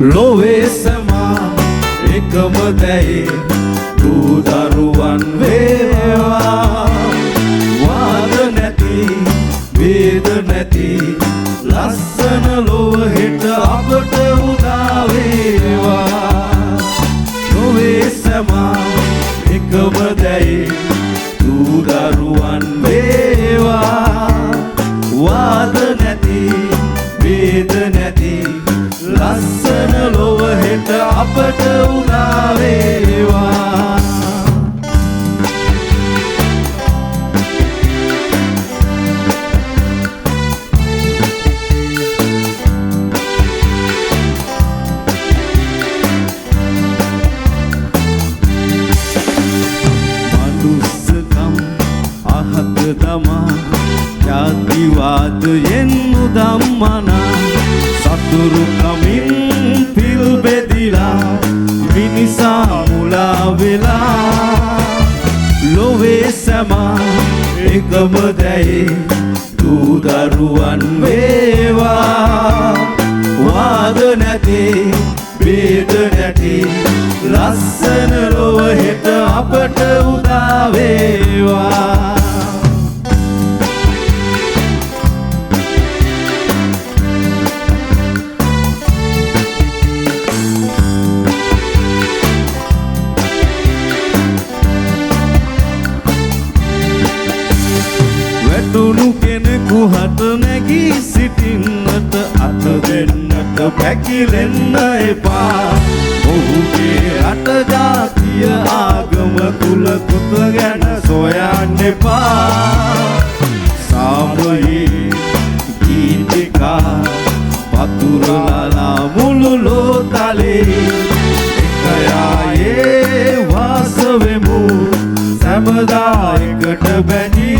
ලොවේ සමා එකම දැයේ දූ දරුවන් වේවා වාද නැති වේද නැති ලස්සන ලොව හෙට අපට උදා වේවා ලොවේ සමා එකම දැයේ දූ දරුවන් වේවා වාද නැති වේද නැති ලස්සන ලොව හෙට අපට උදා වේවා මනුස්සකම් අහක දමා ජාතිවාදයෙන් උදම්මනා සතුරු කමින් පිල් බෙදිලා මිනිසා මුලා වෙලා ලොවේ සමා එකම දැයේ දූ දරුවන් වේවා වාද නැති වේද නැති ලස්සන ලොව හෙට අපට උදා වේවා වැටුණු කෙනෙකු හට නැගී සිටින්නට අත දෙන්නට පැකිලෙන්න එපා ඔහුගේ අට ජාතිය ආගම කුල පුත ගැන සොයන්න එපා සාමයේ ගීතිකා පතුරලා මුළු ලෝතලේ එකයායේ වාස වෙමු සැමදා එකට බැඳී